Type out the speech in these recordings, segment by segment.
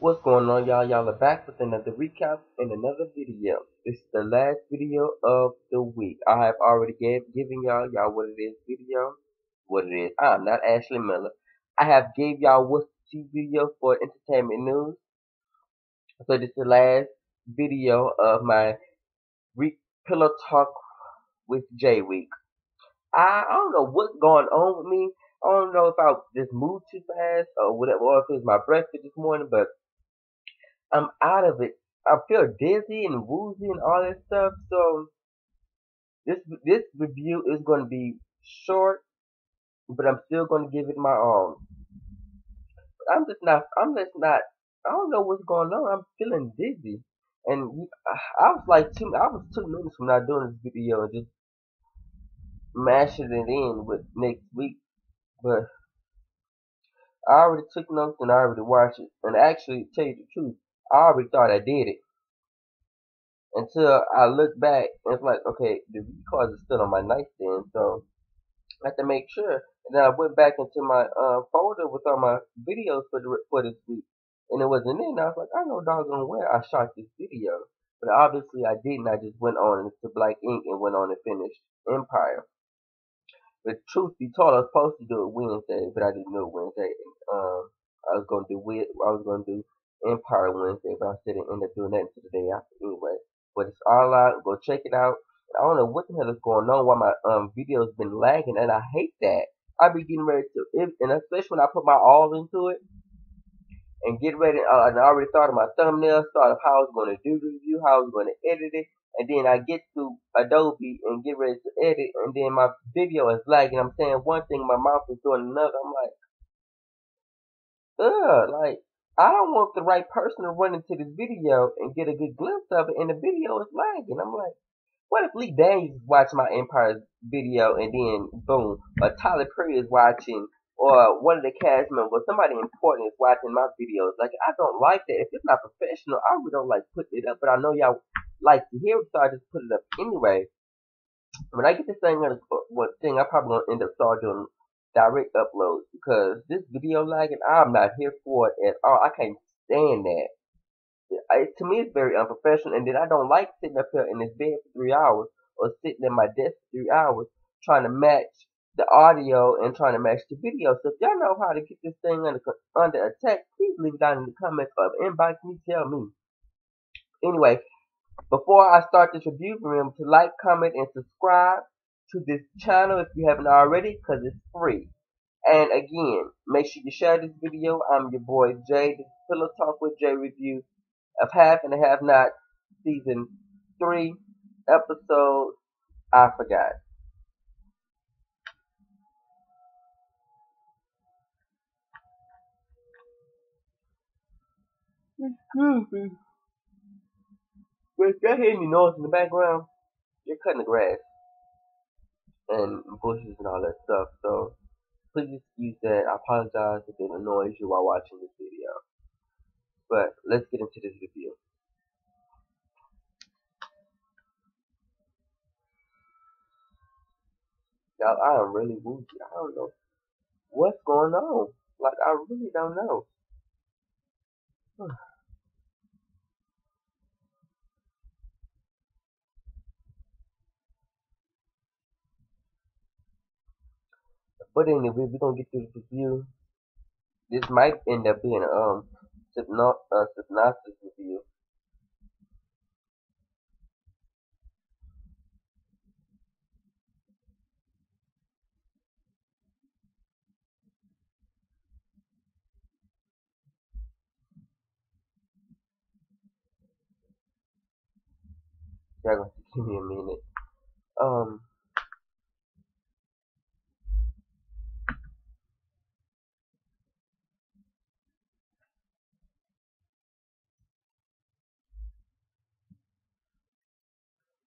What's going on, y'all? Y'all are back with another recap and another video. This is the last video of the week. I have already given y'all what it is video. What it is. I'm not Ashley Miller. I have gave y'all what's the T video for entertainment news. So this is the last video of my pillow talk with J week. I don't know what's going on with me. I don't know if I just moved too fast or whatever, or if it's my breakfast this morning, but I'm out of it. I feel dizzy and woozy and all that stuff. So this review is going to be short, but I'm still going to give it my all. I'm just not. I'm just not. I don't know what's going on. I'm feeling dizzy, and I was like I was 2 minutes from not doing this video and just mashing it in with next week. But I already took notes and I already watched it. And actually, to tell you the truth, I already thought I did it. Until I look back and it's like, okay, the view cards are still on my nightstand, so I have to make sure. And then I went back into my folder with all my videos for this week, and it wasn't in. I was like, I know doggone where I shot this video, but obviously I didn't. I just went on into Black Ink and went on and finished Empire. But truth be told, I was supposed to do it Wednesday, but I didn't do it Wednesday. I was gonna do Empire Wednesday, but I didn't end up doing that until the day after anyway. But it's all out. Go check it out. I don't know what the hell is going on. Why my video's been lagging, and I hate that. I be getting ready to, and especially when I put my all into it and get ready. And I already thought of my thumbnail, thought of how I was going to do the review, how I was going to edit it, and then I get to Adobe and get ready to edit, and then my video is lagging. I'm saying one thing, my mouth is doing another. I'm like, like, I don't want the right person to run into this video and get a good glimpse of it, and the video is lagging. I'm like, what if Lee Daniels is watching my Empire video and then boom, or Tyler Perry is watching, or one of the cast members, somebody important is watching my videos? Like, I don't like that. If it's not professional, I really don't like putting it up, but I know y'all like to hear it, so I just put it up anyway. When I get this thing on one thing, I'm probably gonna end up start doing direct uploads because this video lagging, I'm not here for it at all. I can't stand that. To me, it's very unprofessional, and then I don't like sitting up here in this bed for 3 hours or sitting at my desk for 3 hours trying to match the audio and trying to match the video. So if y'all know how to get this thing under attack, please leave it down in the comments or inbox me, tell me. Anyway, before I start this review, remember to like, comment, and subscribe to this channel if you haven't already, because it's free. And again, make sure you share this video. I'm your boy Jay. This is Pillow Talk with Jay review of Half and Have Not season 3 episode I Forgot. Excuse me. But if y'all hear any noise in the background, you're cutting the grass and bushes and all that stuff. So please excuse that. I apologize if it annoys you while watching this video. But let's get into this review. Y'all, I am really woozy. I don't know what's going on. Like, I really don't know. But anyway, we're gonna get through this review. This might end up being a synopsis review. Y'all gonna give me a minute.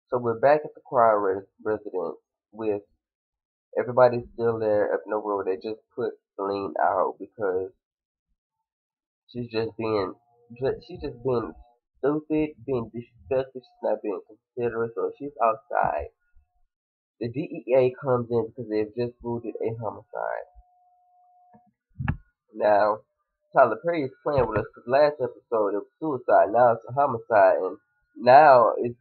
So we're back at the choir residence with everybody still there up in the road. They just put Celine out because she's just being stupid, being disrespectful. She's not being considerate, so she's outside. The DEA comes in because they've just ruled it a homicide. Now, Tyler Perry is playing with us because last episode it was suicide, now it's a homicide, and now it's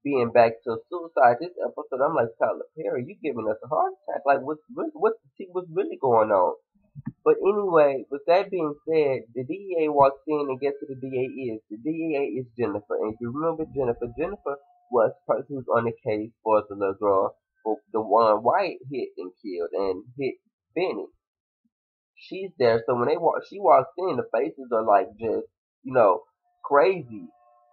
being back to suicide. This episode, I'm like, Tyler Perry, you giving us a heart attack? Like, what's really going on? But anyway, with that being said, the DEA walks in, and guess who the DA is? The DEA is Jennifer. And if you remember Jennifer was the person who's on the case for the little girl, for the one White hit and killed and hit Benny. She's there. So when she walks in, the faces are like just, crazy.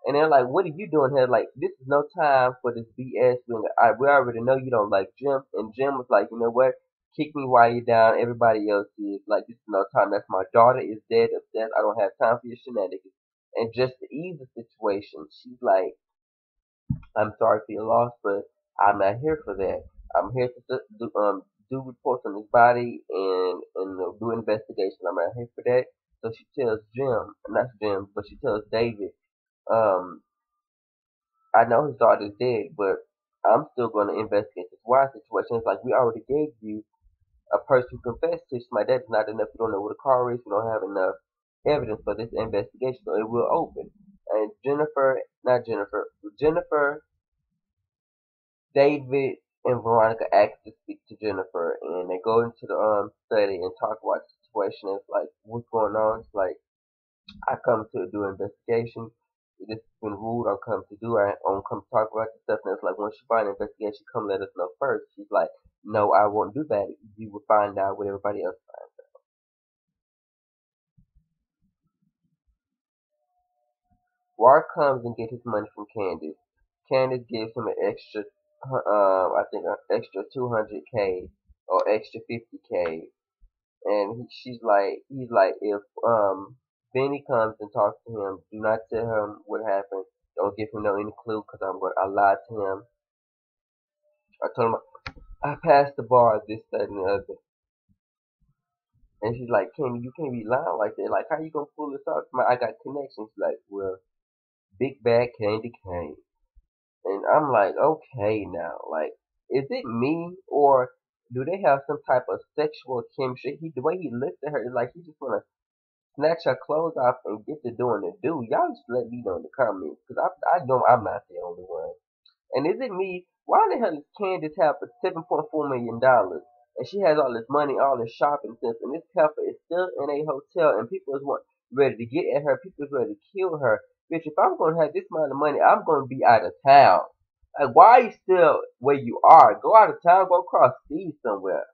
And they're like, "What are you doing here? Like, this is no time for this BS. We already know you don't like Jim." And Jim was like, "You know what? Kick me while you're down. Everybody else is. Like, this is no time. That's my daughter is dead of death. I don't have time for your shenanigans." And just to ease the situation, she's like, "I'm sorry for your loss, but I'm not here for that. I'm here to do reports on his body and do investigation. I'm not here for that." So she tells Jim, not Jim, but she tells David, um, "I know his daughter's dead, but I'm still going to investigate this wild situation. It's like we already gave you a person who confessed to my dad. Is not enough. We don't know what the car is. We don't have enough evidence for this investigation, so it will open." And Jennifer, David and Veronica ask to speak to Jennifer, and they go into the study and talk about the situation. It's like, what's going on? It's like, I come to do an investigation. This has been ruled. I come to do. I don't come to talk about the stuff. And it's like, once you find an investigation, come let us know first. She's like, "No, I won't do that. You will find out what everybody else finds out." Ward comes and gets his money from Candace. Candace gives him an extra, I think an extra 200K or extra 50K, and he's like, if Benny comes and talks to him, do not tell him what happened. Don't give him no any clue, because I lied to him. I told him I passed the bar, this, that, and the other. And she's like, "Kenny, you can't be lying like that. Like, how you gonna pull this off? I got connections." Like, well, big bad candy cane. And I'm like, okay now, like, is it me or do they have some type of sexual chemistry? The way he looks at her is like he just wanna snatch her clothes off and get to doing the do. Y'all just let me know in the comments, because I know I'm not the only one. And is it me? Why the hell does Candace have for $7.4 million, and she has all this money, all this shopping sense, and this heifer is still in a hotel, and people is ready to get at her, people is ready to kill her. Bitch, if I'm gonna have this amount of money, I'm gonna be out of town. Like, why are you still where you are? Go out of town, go across seas somewhere.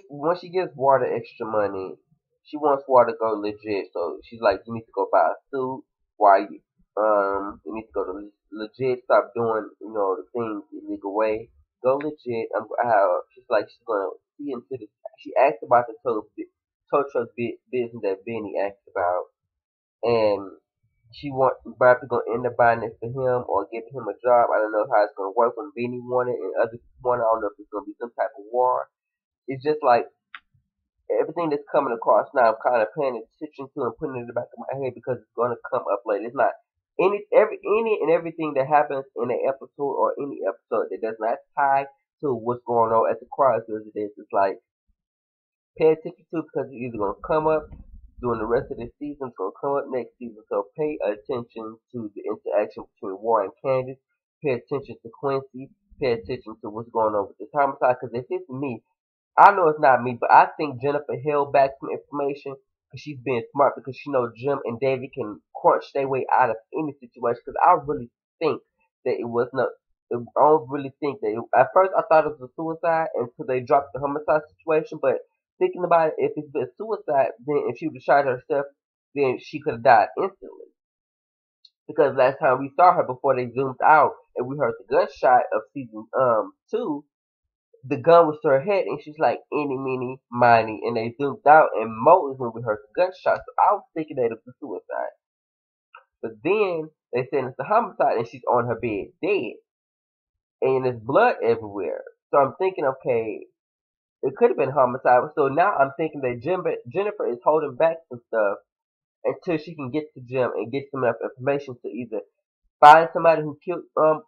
When she gives Water extra money, she wants Water to go legit. So she's like, "You need to go buy a suit. Why you need to go to legit. Stop doing the things the illegal way. Go legit." She's gonna see into the. She asked about the tow truck business that Benny asked about, and she probably gonna end up buying it for him or giving him a job. I don't know how it's gonna work when Benny wanted and other people want it. I don't know if it's gonna be some type of war. It's just like everything that's coming across now, I'm kind of paying attention to and putting it in the back of my head because it's going to come up later. It's not any and everything that happens in an episode or any episode that does not tie to what's going on at the crossroads of this. It's like, pay attention to, because it's either going to come up during the rest of the season, it's going to come up next season. So pay attention to the interaction between War and Candace. Pay attention to Quincy. Pay attention to what's going on with this homicide. Because if it's me, I know it's not me, but I think Jennifer held back some information because she's being smart, because she knows Jim and David can crunch their way out of any situation. Because I really think that it was not. I don't really think that. At first, I thought it was a suicide until they dropped the homicide situation. But thinking about it, if it's been suicide, then if she would have shot herself, then she could have died instantly. Because last time we saw her before they zoomed out and we heard the gunshot of season 2, the gun was to her head, and she's like, "Eeny, meeny, miny," and they zoomed out, and Mo is when we heard the gunshot. So I was thinking that it was a suicide. But then they said it's a homicide, and she's on her bed, dead, and there's blood everywhere. So I'm thinking, okay, it could have been homicide. So now I'm thinking that Jennifer is holding back some stuff until she can get to Jim and get some enough information to either find somebody who killed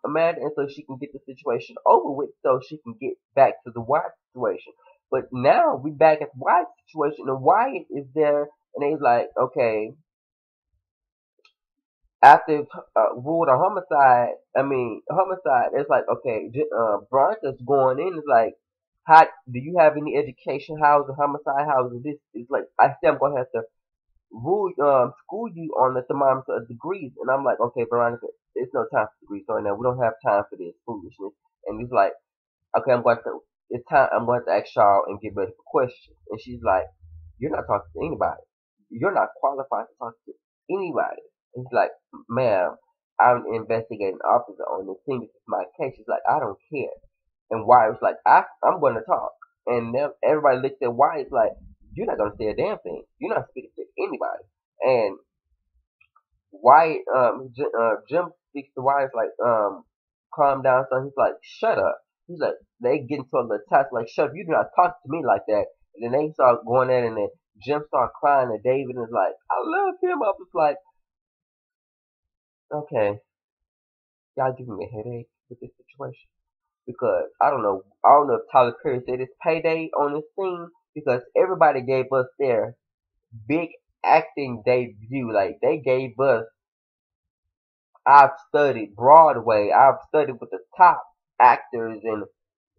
Amanda, and so she can get the situation over with, so she can get back to the Wyatt situation. But now we back at the Wyatt situation, and Wyatt is there, and he's like, okay, after ruled a homicide, homicide. It's like, okay, Veronica's going in. It's like, how do you have any education? How is a homicide? How is this? It's like, I say I'm gonna have to rule school you on the thermometer of degrees, and I'm like, okay, Veronica, it's no time for degrees right now. We don't have time for this foolishness. And he's like, okay, it's time. I'm going to ask y'all and get ready for questions. And she's like, you're not talking to anybody. You're not qualified to talk to anybody. And he's like, ma'am, I'm an investigating officer on this thing. This is my case. She's like, I don't care. And Wyatt was like, I'm going to talk. And then everybody looked at Wyatt like, you're not going to say a damn thing. You're not speaking to anybody. And Wyatt, Jim speaks to Wyatt like, calm down, son. He's like, shut up. He's like, they get into a little touch, like, shut up. You do not talk to me like that. And then they start going at it, and then Jim start crying, and David is like, I love him. I was like, okay, y'all giving me a headache with this situation. Because I don't know if Tyler Perry said it's payday on this thing, because everybody gave us their big acting debut. Like, they gave us, I've studied Broadway, I've studied with the top actors and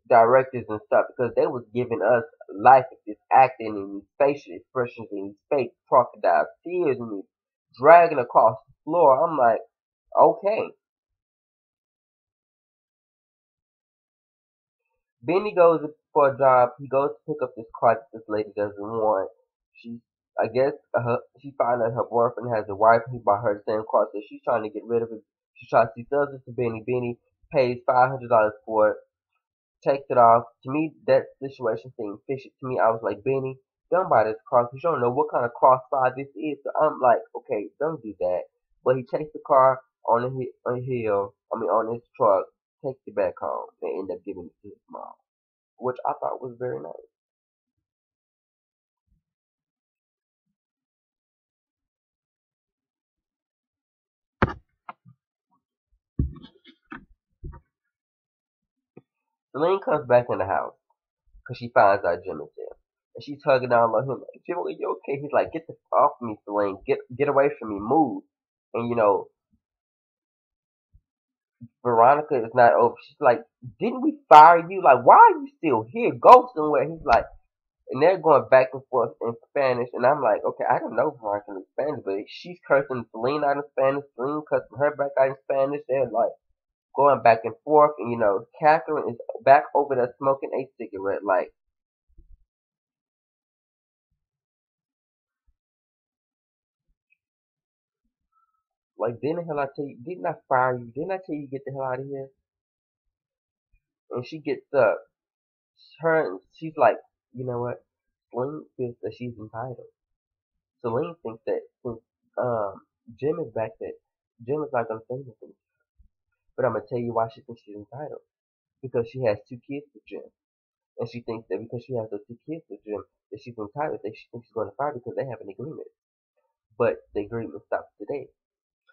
directors and stuff, because they was giving us life with this acting and these facial expressions and these fake crocodile tears and these dragging across the floor. I'm like, okay. Benny goes for a job. He goes to pick up this car that this lady doesn't want. She, I guess, she found out her boyfriend has a wife. He bought her the same car, so she's trying to get rid of it. She sells it to Benny. Benny pays $500 for it, takes it off. To me, that situation seemed fishy. To me, I was like, Benny, don't buy this car because you don't know what kind of crossfire this is. So I'm like, okay, don't do that. But he takes the car on the hill. On his truck, takes it back home, and end up giving it to his mom, which I thought was very nice. Celine comes back in the house because she finds out Jim is there. And she's hugging down on him like, Jim, are you okay? He's like, get the off me, Celine. Get away from me. Move. And Veronica is not over. She's like, didn't we fire you? Like, why are you still here? Go somewhere. He's like, and they're going back and forth in Spanish. And I'm like, okay, I don't know Veronica in Spanish, but she's cursing Celine out in Spanish. Celine cursing her back out in Spanish. They're like going back and forth. And, Catherine is back over there smoking a cigarette. Like, didn't the hell I tell you? Didn't I fire you? Didn't I tell you to get the hell out of here? And she gets up. She's like, you know what? Celine feels that she's entitled. Celine thinks that since Jim is back, that Jim is not gonna say anything. But I'm gonna tell you why she thinks she's entitled. Because she has two kids with Jim, and she thinks that because she has those two kids with Jim, that she's entitled. That she thinks she's going to fire because they have an agreement. But the agreement stops today.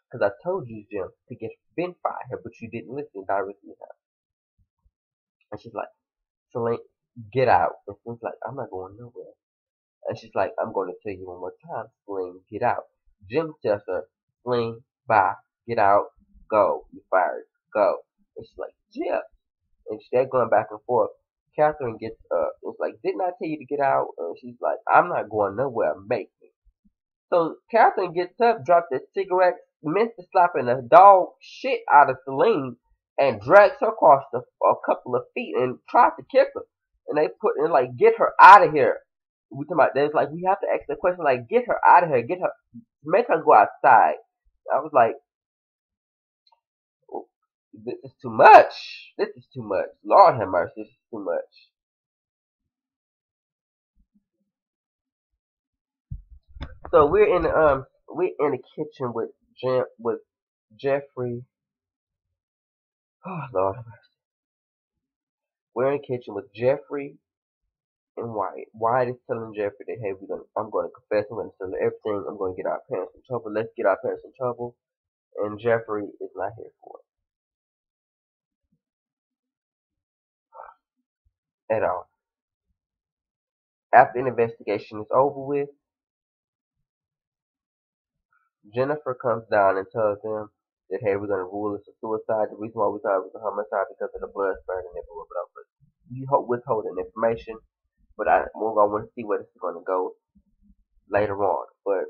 Because I told you, Jim, to get Ben fired, but you didn't listen directly to her. And she's like, Celine, get out. And Celine's like, I'm not going nowhere. And she's like, I'm going to tell you one more time, Celine, get out. Jim tells her, Celine, bye, get out, go, you fired, go. And she's like, Jim. And they're going back and forth. Catherine gets up. It's like, didn't I tell you to get out? And she's like, I'm not going nowhere, make me. So Catherine gets up, drops the cigarette, mints the slapping the dog shit out of Celine, and drags her across a couple of feet and tries to kick her. And they put in like, get her out of here. We talking about there's like we have to ask the question like, get her out of here, get her, make her go outside. I was like, oh, this is too much. This is too much. Lord have mercy, this is too much. So we're in the kitchen with Jeffrey. Oh Lord, we're in the kitchen with Jeffrey and Wyatt. Wyatt is telling Jeffrey that hey, I'm going to confess. I'm going to tell her everything. I'm going to get our parents in trouble. Let's get our parents in trouble. and Jeffrey is not here for it at all. After the investigation is over with, Jennifer comes down and tells them that, hey, we're going to rule this a suicide. The reason why we thought it was a homicide because of the blood spurting and blah, blah, blah. But we withholding information, but we're going to want to see where this is going to go later on. But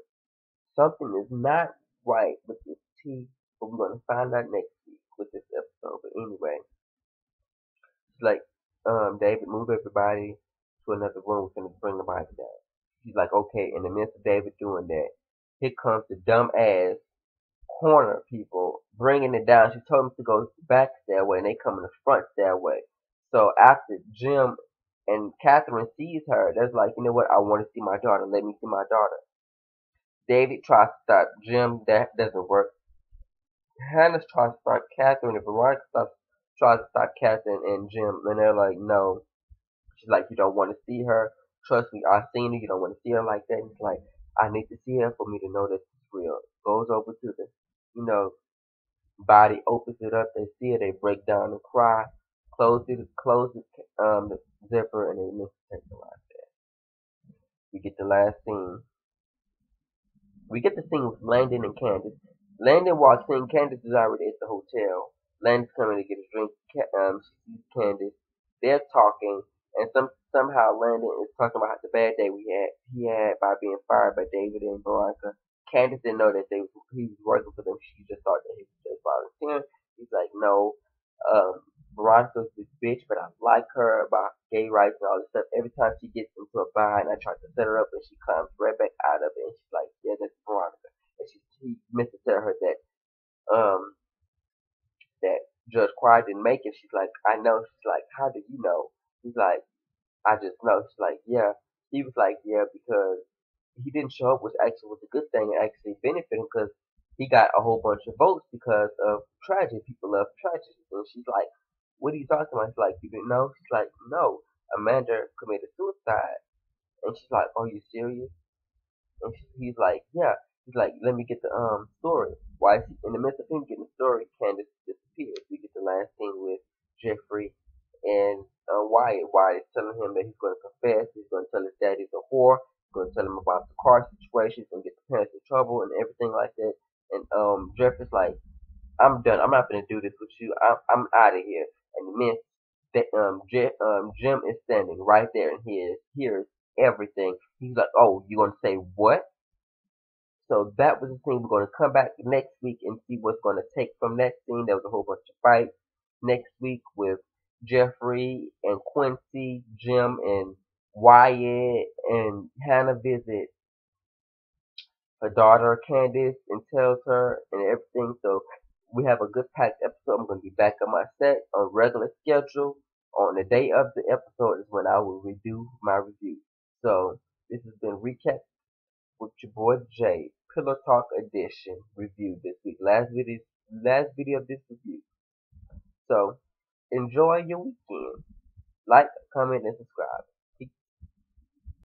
something is not right with this tea, but we're going to find out next week with this episode. But anyway, it's like David, move everybody to another room. We're going to bring the body down. She's like, okay. In the midst of David doing that, here comes the dumb ass corner people bringing it down. She told them to go back stairway, and they come in the front stairway. So after Jim and Catherine sees her, they're like, you know what? I want to see my daughter. Let me see my daughter. David tries to stop Jim. That doesn't work. Hannah tries to stop Catherine, and Veronica tries to stop Catherine and Jim, and they're like, no. She's like, you don't want to see her. Trust me, I've seen her. You don't want to see her like that. And it's like, I need to see her for me to know that it's real. Goes over to the, body, opens it up. They see it. They break down and cry. Close the zipper, and they miss to take the life there. We get the last scene. We get the scene with Landon and Candace. Landon walks in. Candace is already at the hotel. Landon's coming to get a drink. She sees Candace. They're talking, and somehow Landon is talking about the bad day he had by being fired by David and Veronica. Candace didn't know that he was working for them. She just thought that he was just volunteering. He's like, no, Veronica's this bitch, but I like her about gay rights and all this stuff. Every time she gets into a bind, I try to set her up, and she comes right back out of it. And she's like, yeah, that's Veronica. And he meant to tell her um that Judge Quiet didn't make it. She's like, I know. She's like, how do you know? He's like, I just know. She's like, yeah. He was like, yeah, because he didn't show up was a good thing and actually benefited him because he got a whole bunch of votes because of tragedy. People love tragedy. And she's like, what are you talking about? She's like, you didn't know? She's like, no. Amanda committed suicide. And she's like, are you serious? And he's like, yeah. He's like, let me get the story. Why? In the midst of him getting the story, Candace disappears. We get the last scene with Jeffrey and Wyatt. Wyatt's telling him that he's going to confess. He's going to tell his dad he's a whore. He's going to tell him about the car situation. He's going to get the parents in trouble and everything like that. And Jeffrey's like, I'm done. I'm not going to do this with you. I'm out of here. And the man, Jim is standing right there, and he hears everything. He's like, oh, you going to say what? So that was the scene. We're going to come back next week and see what's going to take from that scene. There was a whole bunch of fights next week with Jeffrey and Quincy, Jim and Wyatt, and Hannah visit her daughter Candace and tells her and everything. So we have a good packed episode. I'm going to be back on my set on regular schedule. On the day of the episode is when I will redo my review. So this has been Recap with your boy Jay, Pillow Talk Edition review this week. Last video of this review. So enjoy your weekend. Like, comment, and subscribe.